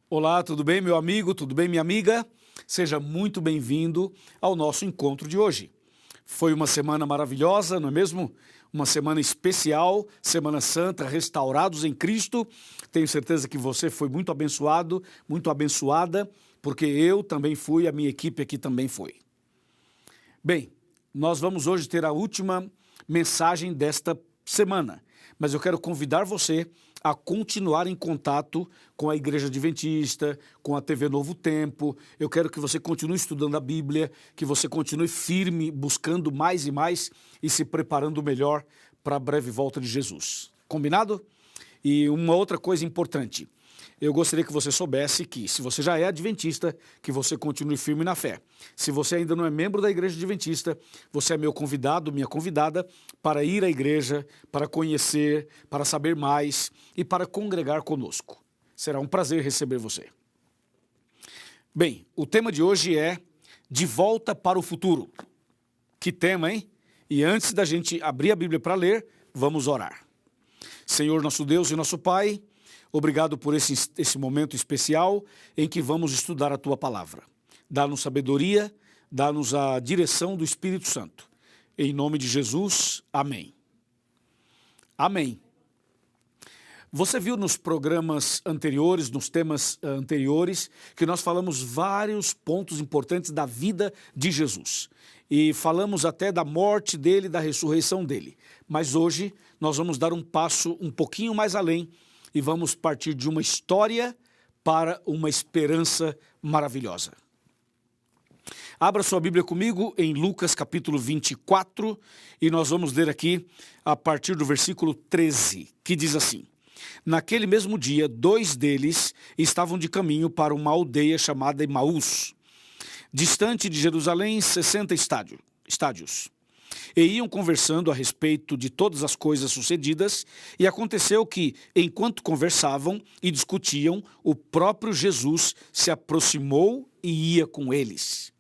Olá, tudo bem, meu amigo? Tudo bem, minha amiga? Seja muito bem-vindo ao nosso encontro de hoje. Foi uma semana maravilhosa, não é mesmo? Uma semana especial, Semana Santa, restaurados em Cristo. Tenho certeza que você foi muito abençoado, muito abençoada, porque eu também fui, a minha equipe aqui também foi. Bem, nós vamos hoje ter a última mensagem desta semana, mas eu quero convidar você a continuar em contato com a Igreja Adventista, com a TV Novo Tempo. Eu quero que você continue estudando a Bíblia, que você continue firme, buscando mais e mais e se preparando melhor para a breve volta de Jesus. Combinado? E uma outra coisa importante. Eu gostaria que você soubesse que, se você já é adventista, que você continue firme na fé. Se você ainda não é membro da Igreja Adventista, você é meu convidado, minha convidada, para ir à igreja, para conhecer, para saber mais e para congregar conosco. Será um prazer receber você. Bem, o tema de hoje é De Volta para o Futuro. Que tema, hein? E antes da gente abrir a Bíblia para ler, vamos orar. Senhor, nosso Deus e nosso Pai, obrigado por esse momento especial em que vamos estudar a Tua Palavra. Dá-nos sabedoria, dá-nos a direção do Espírito Santo. Em nome de Jesus, amém. Amém. Você viu nos programas anteriores, nos temas anteriores, que nós falamos vários pontos importantes da vida de Jesus. E falamos até da morte dele, da ressurreição dele. Mas hoje nós vamos dar um passo um pouquinho mais além e vamos partir de uma história para uma esperança maravilhosa. Abra sua Bíblia comigo em Lucas capítulo 24 e nós vamos ler aqui a partir do versículo 13, que diz assim: Naquele mesmo dia, 2 deles estavam de caminho para uma aldeia chamada Emaús, distante de Jerusalém 60 estádios. E iam conversando a respeito de todas as coisas sucedidas, e aconteceu que, enquanto conversavam e discutiam, o próprio Jesus se aproximou e ia com eles.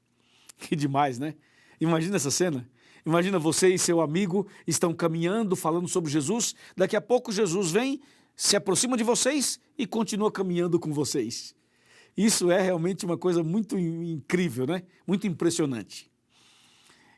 Que demais, né? Imagina essa cena. Imagina você e seu amigo estão caminhando, falando sobre Jesus, daqui a pouco Jesus vem, se aproxima de vocês e continua caminhando com vocês. Isso é realmente uma coisa muito incrível, né? Muito impressionante.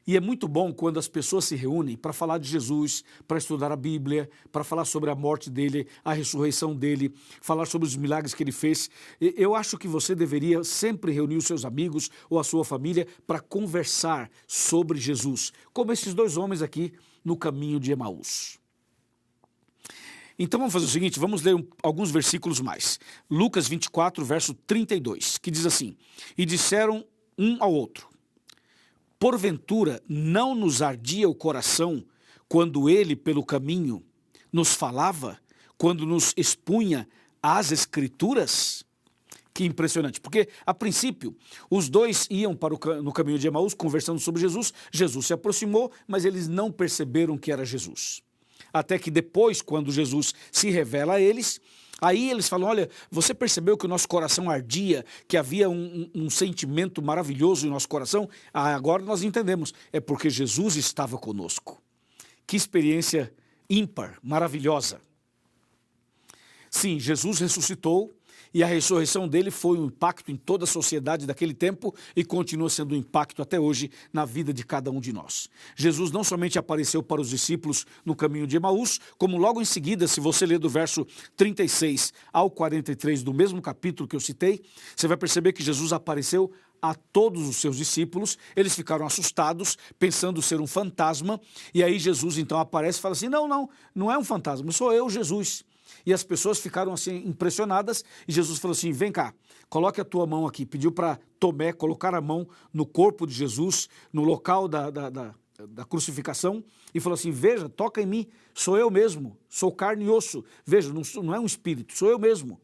E é muito bom quando as pessoas se reúnem para falar de Jesus, para estudar a Bíblia, para falar sobre a morte dele, a ressurreição dele, falar sobre os milagres que ele fez. Eu acho que você deveria sempre reunir os seus amigos ou a sua família para conversar sobre Jesus, como esses 2 homens aqui no caminho de Emaús. Então vamos fazer o seguinte, vamos ler alguns versículos mais. Lucas 24, verso 32, que diz assim: E disseram um ao outro: Porventura não nos ardia o coração quando ele pelo caminho nos falava, quando nos expunha as Escrituras? Que impressionante, porque a princípio os 2 iam no caminho de Emaús conversando sobre Jesus, Jesus se aproximou, mas eles não perceberam que era Jesus. Até que depois, quando Jesus se revela a eles, aí eles falam: olha, você percebeu que o nosso coração ardia, que havia um sentimento maravilhoso em nosso coração? Agora nós entendemos, é porque Jesus estava conosco. Que experiência ímpar, maravilhosa. Sim, Jesus ressuscitou e a ressurreição dele foi um impacto em toda a sociedade daquele tempo e continua sendo um impacto até hoje na vida de cada um de nós. Jesus não somente apareceu para os discípulos no caminho de Emaús, como logo em seguida, se você ler do verso 36 ao 43 do mesmo capítulo que eu citei, você vai perceber que Jesus apareceu a todos os seus discípulos. Eles ficaram assustados, pensando ser um fantasma, e aí Jesus então aparece e fala assim: não é um fantasma, sou eu, Jesus. E as pessoas ficaram assim impressionadas e Jesus falou assim: vem cá, coloque a tua mão aqui. Pediu para Tomé colocar a mão no corpo de Jesus, no local da crucificação, e falou assim: veja, toca em mim, sou eu mesmo, sou carne e osso. Veja, não é um espírito, sou eu mesmo.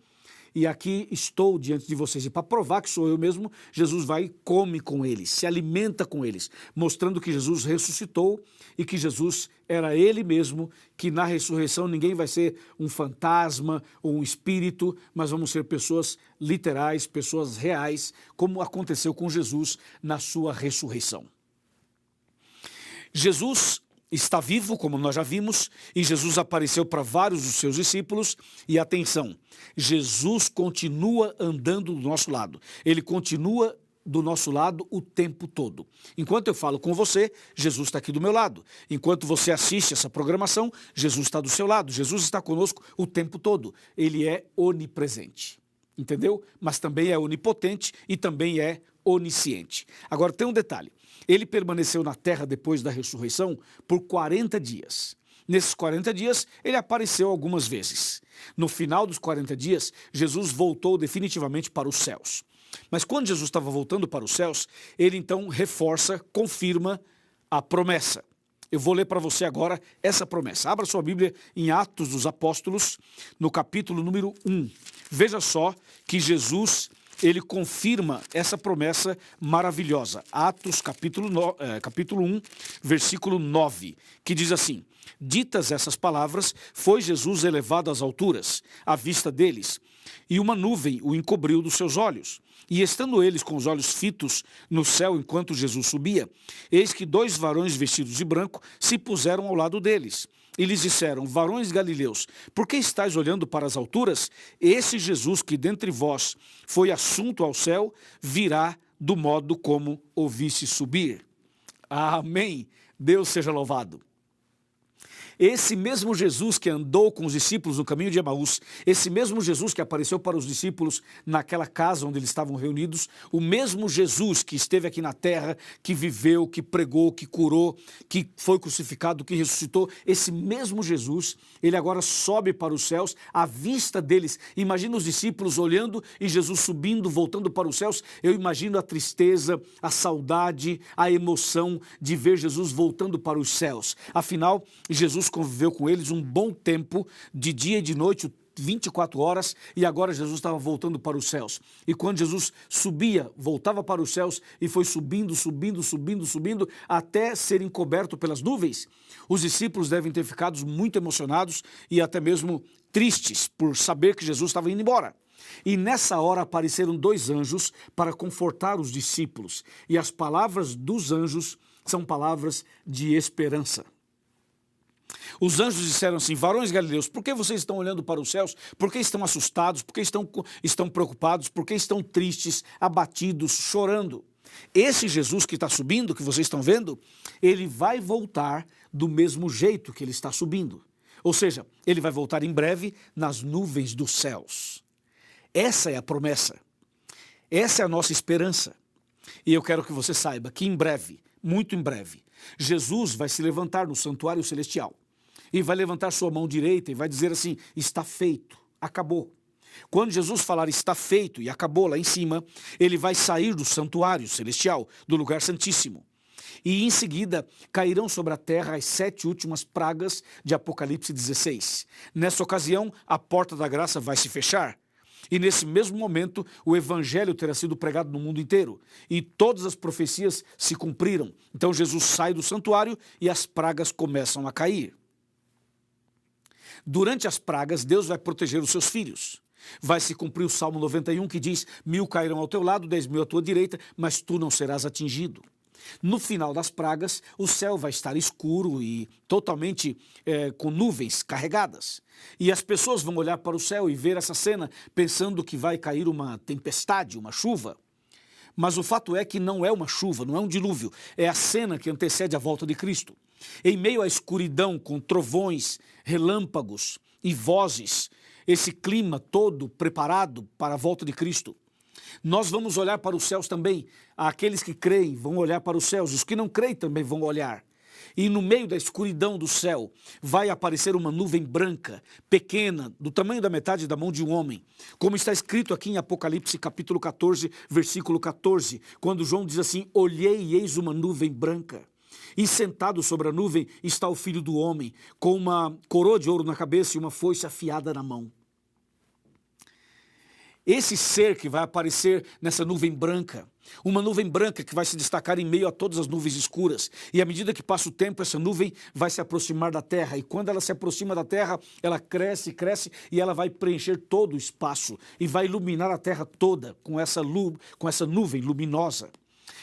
E aqui estou diante de vocês. E para provar que sou eu mesmo, Jesus vai e come com eles, se alimenta com eles, mostrando que Jesus ressuscitou e que Jesus era ele mesmo, que na ressurreição ninguém vai ser um fantasma ou um espírito, mas vamos ser pessoas literais, pessoas reais, como aconteceu com Jesus na sua ressurreição. Jesus está vivo, como nós já vimos, e Jesus apareceu para vários dos seus discípulos. E atenção, Jesus continua andando do nosso lado. Ele continua do nosso lado o tempo todo. Enquanto eu falo com você, Jesus está aqui do meu lado. Enquanto você assiste essa programação, Jesus está do seu lado. Jesus está conosco o tempo todo. Ele é onipresente. Entendeu? Mas também é onipotente e também é onisciente. Agora tem um detalhe. Ele permaneceu na terra depois da ressurreição por 40 dias. Nesses 40 dias, ele apareceu algumas vezes. No final dos 40 dias, Jesus voltou definitivamente para os céus. Mas quando Jesus estava voltando para os céus, ele então reforça, confirma a promessa. Eu vou ler para você agora essa promessa. Abra sua Bíblia em Atos dos Apóstolos, no capítulo número 1. Veja só que Jesus, ele confirma essa promessa maravilhosa. Atos capítulo 1, versículo 9, que diz assim: ditas essas palavras, foi Jesus elevado às alturas, à vista deles, e uma nuvem o encobriu dos seus olhos. E estando eles com os olhos fitos no céu enquanto Jesus subia, eis que 2 varões vestidos de branco se puseram ao lado deles. E lhes disseram: varões galileus, por que estáis olhando para as alturas? Esse Jesus que dentre vós foi assunto ao céu, virá do modo como o viste subir. Amém. Deus seja louvado. Esse mesmo Jesus que andou com os discípulos no caminho de Emaús, esse mesmo Jesus que apareceu para os discípulos naquela casa onde eles estavam reunidos, o mesmo Jesus que esteve aqui na terra, que viveu, que pregou, que curou, que foi crucificado, que ressuscitou, esse mesmo Jesus, ele agora sobe para os céus, à vista deles. Imagina os discípulos olhando e Jesus subindo, voltando para os céus. Eu imagino a tristeza, a saudade, a emoção de ver Jesus voltando para os céus. Afinal, Jesus conviveu com eles um bom tempo, de dia e de noite, 24 horas, e agora Jesus estava voltando para os céus. E quando Jesus subia, voltava para os céus e foi subindo, até ser encoberto pelas nuvens, os discípulos devem ter ficado muito emocionados e até mesmo tristes por saber que Jesus estava indo embora. E nessa hora apareceram 2 anjos para confortar os discípulos. E as palavras dos anjos são palavras de esperança. Os anjos disseram assim: varões galileus, por que vocês estão olhando para os céus? Por que estão assustados? Por que estão preocupados? Por que estão tristes, abatidos, chorando? Esse Jesus que está subindo, que vocês estão vendo, ele vai voltar do mesmo jeito que ele está subindo. Ou seja, ele vai voltar em breve nas nuvens dos céus. Essa é a promessa. Essa é a nossa esperança. E eu quero que você saiba que em breve, muito em breve, Jesus vai se levantar no santuário celestial e vai levantar sua mão direita e vai dizer assim: está feito, acabou. Quando Jesus falar está feito e acabou lá em cima, ele vai sair do santuário celestial, do lugar santíssimo. E em seguida cairão sobre a terra as 7 últimas pragas de Apocalipse 16. Nessa ocasião, a porta da graça vai se fechar. E nesse mesmo momento, o evangelho terá sido pregado no mundo inteiro. E todas as profecias se cumpriram. Então Jesus sai do santuário e as pragas começam a cair. Durante as pragas, Deus vai proteger os seus filhos. Vai se cumprir o Salmo 91 que diz: 1000 cairão ao teu lado, 10.000 à tua direita, mas tu não serás atingido. No final das pragas, o céu vai estar escuro e totalmente com nuvens carregadas. E as pessoas vão olhar para o céu e ver essa cena pensando que vai cair uma tempestade, uma chuva. Mas o fato é que não é uma chuva, não é um dilúvio. É a cena que antecede a volta de Cristo. Em meio à escuridão, com trovões, relâmpagos e vozes, esse clima todo preparado para a volta de Cristo. Nós vamos olhar para os céus também. Aqueles que creem vão olhar para os céus, os que não creem também vão olhar. E no meio da escuridão do céu vai aparecer uma nuvem branca, pequena, do tamanho da metade da mão de um homem. Como está escrito aqui em Apocalipse capítulo 14, versículo 14, quando João diz assim: olhei e eis uma nuvem branca. E sentado sobre a nuvem está o Filho do Homem, com uma coroa de ouro na cabeça e uma foice afiada na mão. Esse ser que vai aparecer nessa nuvem branca, uma nuvem branca que vai se destacar em meio a todas as nuvens escuras. E à medida que passa o tempo, essa nuvem vai se aproximar da terra. E quando ela se aproxima da terra, ela cresce, cresce e ela vai preencher todo o espaço. E vai iluminar a terra toda com essa nuvem luminosa.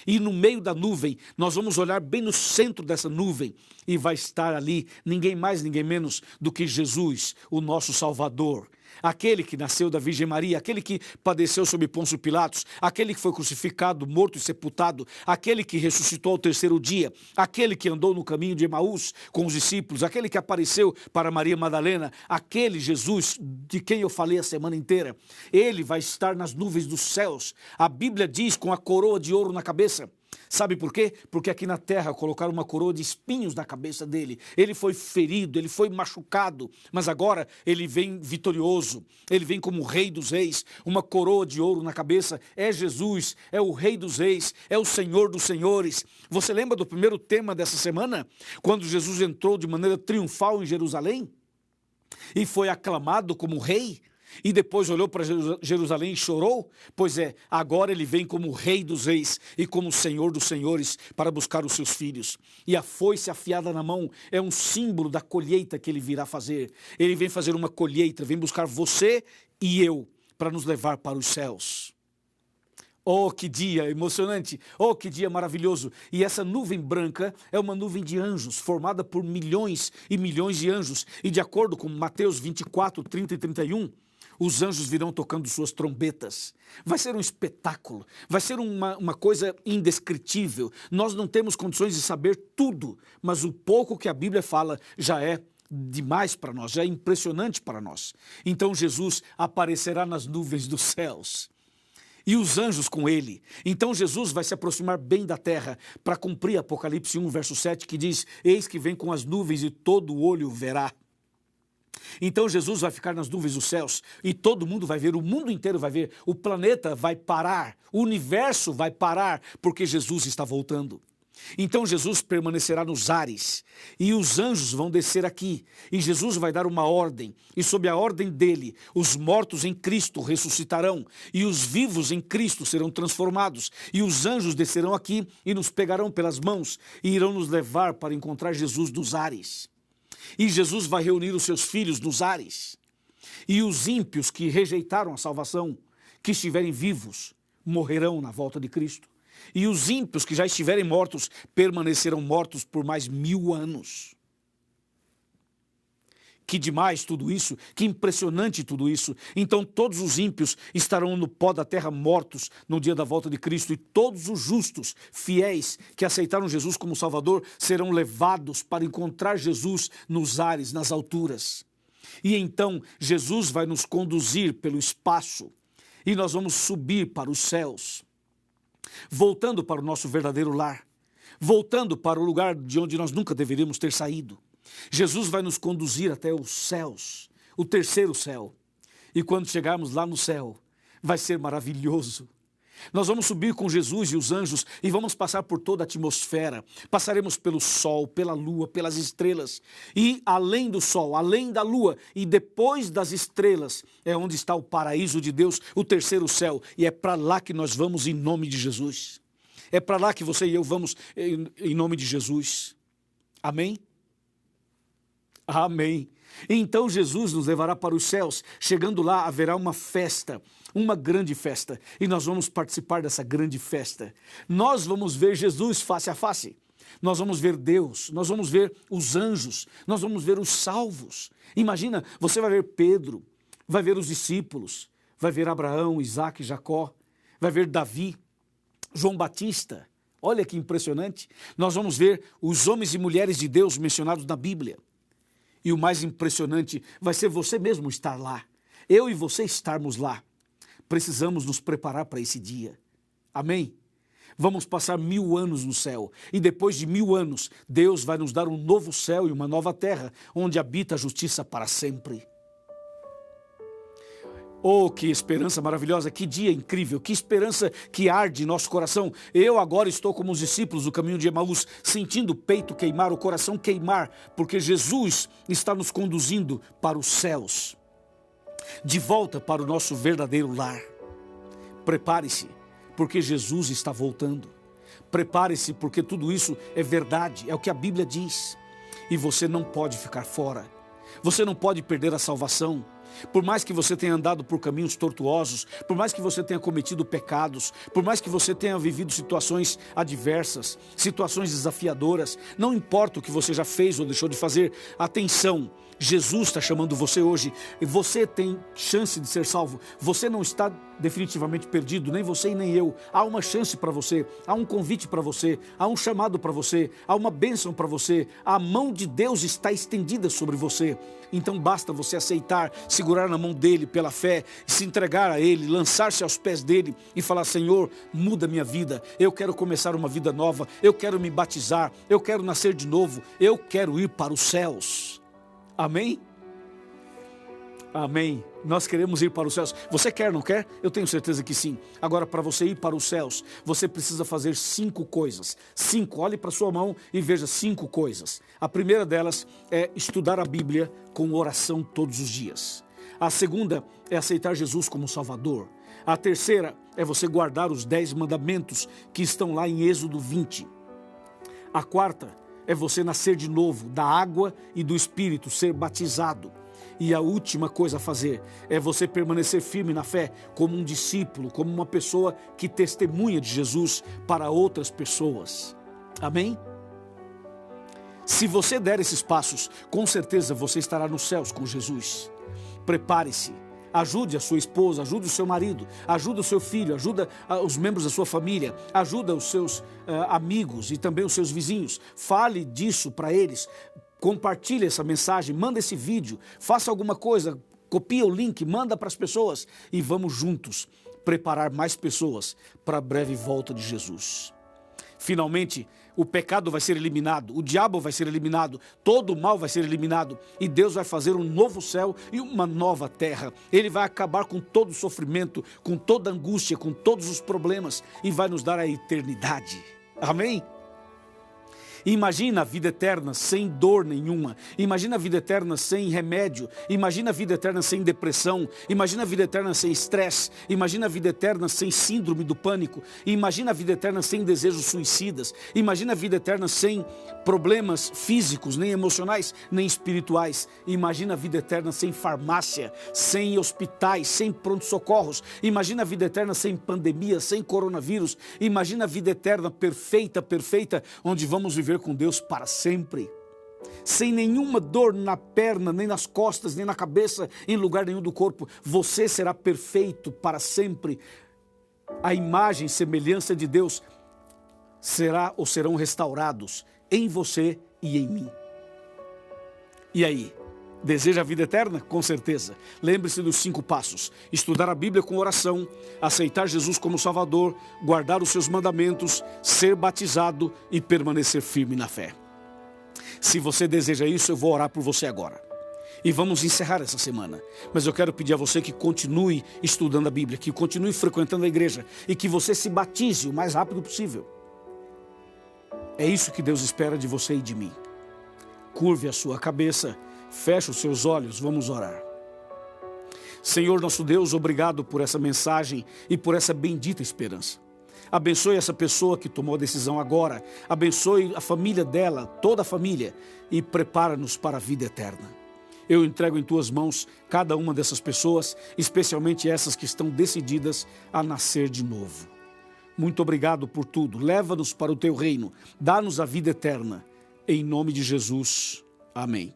E no meio da nuvem, nós vamos olhar bem no centro dessa nuvem e vai estar ali ninguém mais, ninguém menos do que Jesus, o nosso Salvador. Aquele que nasceu da Virgem Maria, aquele que padeceu sob Pôncio Pilatos, aquele que foi crucificado, morto e sepultado, aquele que ressuscitou ao terceiro dia, aquele que andou no caminho de Emaús com os discípulos, aquele que apareceu para Maria Madalena, aquele Jesus de quem eu falei a semana inteira. Ele vai estar nas nuvens dos céus. A Bíblia diz com a coroa de ouro na cabeça. Sabe por quê? Porque aqui na terra colocaram uma coroa de espinhos na cabeça dele. Ele foi ferido, ele foi machucado, mas agora ele vem vitorioso. Ele vem como o Rei dos Reis, uma coroa de ouro na cabeça. É Jesus, é o Rei dos Reis, é o Senhor dos Senhores. Você lembra do primeiro tema dessa semana? Quando Jesus entrou de maneira triunfal em Jerusalém e foi aclamado como Rei? E depois olhou para Jerusalém e chorou? Pois é, agora ele vem como Rei dos Reis e como Senhor dos Senhores para buscar os seus filhos. E a foice afiada na mão é um símbolo da colheita que ele virá fazer. Ele vem fazer uma colheita, vem buscar você e eu para nos levar para os céus. Oh, que dia emocionante! Oh, que dia maravilhoso! E essa nuvem branca é uma nuvem de anjos, formada por milhões e milhões de anjos. E de acordo com Mateus 24, 30 e 31, os anjos virão tocando suas trombetas. Vai ser um espetáculo, vai ser uma coisa indescritível. Nós não temos condições de saber tudo, mas o pouco que a Bíblia fala já é demais para nós, já é impressionante para nós. Então Jesus aparecerá nas nuvens dos céus e os anjos com ele. Então Jesus vai se aproximar bem da terra para cumprir Apocalipse 1, verso 7, que diz: eis que vem com as nuvens e todo o olho verá. Então Jesus vai ficar nas nuvens dos céus e todo mundo vai ver, o mundo inteiro vai ver, o planeta vai parar, o universo vai parar, porque Jesus está voltando. Então Jesus permanecerá nos ares e os anjos vão descer aqui e Jesus vai dar uma ordem e sob a ordem dele os mortos em Cristo ressuscitarão e os vivos em Cristo serão transformados e os anjos descerão aqui e nos pegarão pelas mãos e irão nos levar para encontrar Jesus nos ares. E Jesus vai reunir os seus filhos nos ares. E os ímpios que rejeitaram a salvação, que estiverem vivos, morrerão na volta de Cristo. E os ímpios que já estiverem mortos, permanecerão mortos por mais 1000 anos. Que demais tudo isso, que impressionante tudo isso. Então todos os ímpios estarão no pó da terra mortos no dia da volta de Cristo e todos os justos, fiéis, que aceitaram Jesus como Salvador, serão levados para encontrar Jesus nos ares, nas alturas. E então Jesus vai nos conduzir pelo espaço e nós vamos subir para os céus, voltando para o nosso verdadeiro lar, voltando para o lugar de onde nós nunca deveríamos ter saído. Jesus vai nos conduzir até os céus, o terceiro céu. E quando chegarmos lá no céu, vai ser maravilhoso. Nós vamos subir com Jesus e os anjos e vamos passar por toda a atmosfera. Passaremos pelo sol, pela lua, pelas estrelas. E além do sol, além da lua e depois das estrelas, é onde está o paraíso de Deus, o terceiro céu. E é para lá que nós vamos em nome de Jesus. É para lá que você e eu vamos em nome de Jesus. Amém? Amém. Então Jesus nos levará para os céus. Chegando lá haverá uma festa, uma grande festa. E nós vamos participar dessa grande festa. Nós vamos ver Jesus face a face. Nós vamos ver Deus, nós vamos ver os anjos, nós vamos ver os salvos. Imagina, você vai ver Pedro, vai ver os discípulos, vai ver Abraão, Isaac, Jacó, vai ver Davi, João Batista. Olha que impressionante. Nós vamos ver os homens e mulheres de Deus mencionados na Bíblia. E o mais impressionante vai ser você mesmo estar lá. Eu e você estarmos lá. Precisamos nos preparar para esse dia. Amém? Vamos passar 1000 anos no céu. E depois de 1000 anos, Deus vai nos dar um novo céu e uma nova terra, onde habita a justiça para sempre. Oh, que esperança maravilhosa, que dia incrível, que esperança que arde em nosso coração. Eu agora estou como os discípulos do caminho de Emaús, sentindo o peito queimar, o coração queimar, porque Jesus está nos conduzindo para os céus, de volta para o nosso verdadeiro lar. Prepare-se, porque Jesus está voltando. Prepare-se, porque tudo isso é verdade, é o que a Bíblia diz. E você não pode ficar fora. Você não pode perder a salvação. Por mais que você tenha andado por caminhos tortuosos, por mais que você tenha cometido pecados, por mais que você tenha vivido situações adversas, situações desafiadoras, não importa o que você já fez ou deixou de fazer, atenção, Jesus está chamando você hoje e você tem chance de ser salvo. Você não está definitivamente perdido, nem você e nem eu. Há uma chance para você, há um convite para você, há um chamado para você, há uma bênção para você. A mão de Deus está estendida sobre você. Então basta você aceitar, segurar na mão dele pela fé, se entregar a ele, lançar-se aos pés dele e falar: Senhor, muda minha vida, eu quero começar uma vida nova, eu quero me batizar, eu quero nascer de novo, eu quero ir para os céus. Amém? Amém. Nós queremos ir para os céus. Você quer, não quer? Eu tenho certeza que sim. Agora, para você ir para os céus, você precisa fazer 5 coisas. 5. Olhe para sua mão e veja 5 coisas. A primeira delas é estudar a Bíblia com oração todos os dias. A segunda é aceitar Jesus como Salvador. A terceira é você guardar os 10 mandamentos que estão lá em Êxodo 20. A quarta é você nascer de novo, da água e do Espírito, ser batizado. E a última coisa a fazer é você permanecer firme na fé, como um discípulo, como uma pessoa que testemunha de Jesus para outras pessoas. Amém? Se você der esses passos, com certeza você estará nos céus com Jesus. Prepare-se. Ajude a sua esposa, ajude o seu marido, ajude o seu filho, ajuda os membros da sua família, ajuda os seus amigos e também os seus vizinhos. Fale disso para eles, compartilhe essa mensagem, manda esse vídeo, faça alguma coisa, copia o link, manda para as pessoas e vamos juntos preparar mais pessoas para a breve volta de Jesus. Finalmente, o pecado vai ser eliminado, o diabo vai ser eliminado, todo o mal vai ser eliminado e Deus vai fazer um novo céu e uma nova terra. Ele vai acabar com todo o sofrimento, com toda a angústia, com todos os problemas e vai nos dar a eternidade. Amém? Imagina a vida eterna sem dor nenhuma, imagina a vida eterna sem remédio, imagina a vida eterna sem depressão, imagina a vida eterna sem estresse, imagina a vida eterna sem síndrome do pânico, imagina a vida eterna sem desejos suicidas, imagina a vida eterna sem problemas físicos, nem emocionais, nem espirituais, imagina a vida eterna sem farmácia, sem hospitais, sem pronto-socorros, imagina a vida eterna sem pandemia, sem coronavírus, imagina a vida eterna perfeita, onde vamos viver com Deus para sempre, sem nenhuma dor na perna, nem nas costas, nem na cabeça, em lugar nenhum do corpo. Você será perfeito para sempre. A imagem e semelhança de Deus será ou serão restaurados em você e em mim. E aí? Deseja a vida eterna? Com certeza. Lembre-se dos 5 passos. Estudar a Bíblia com oração, aceitar Jesus como Salvador, guardar os seus mandamentos, ser batizado e permanecer firme na fé. Se você deseja isso, eu vou orar por você agora. E vamos encerrar essa semana. Mas eu quero pedir a você que continue estudando a Bíblia, que continue frequentando a igreja e que você se batize o mais rápido possível. É isso que Deus espera de você e de mim. Curve a sua cabeça. Feche os seus olhos, vamos orar. Senhor nosso Deus, obrigado por essa mensagem e por essa bendita esperança. Abençoe essa pessoa que tomou a decisão agora, abençoe a família dela, toda a família, e prepara-nos para a vida eterna. Eu entrego em tuas mãos cada uma dessas pessoas, especialmente essas que estão decididas a nascer de novo. Muito obrigado por tudo, leva-nos para o teu reino, dá-nos a vida eterna. Em nome de Jesus, amém.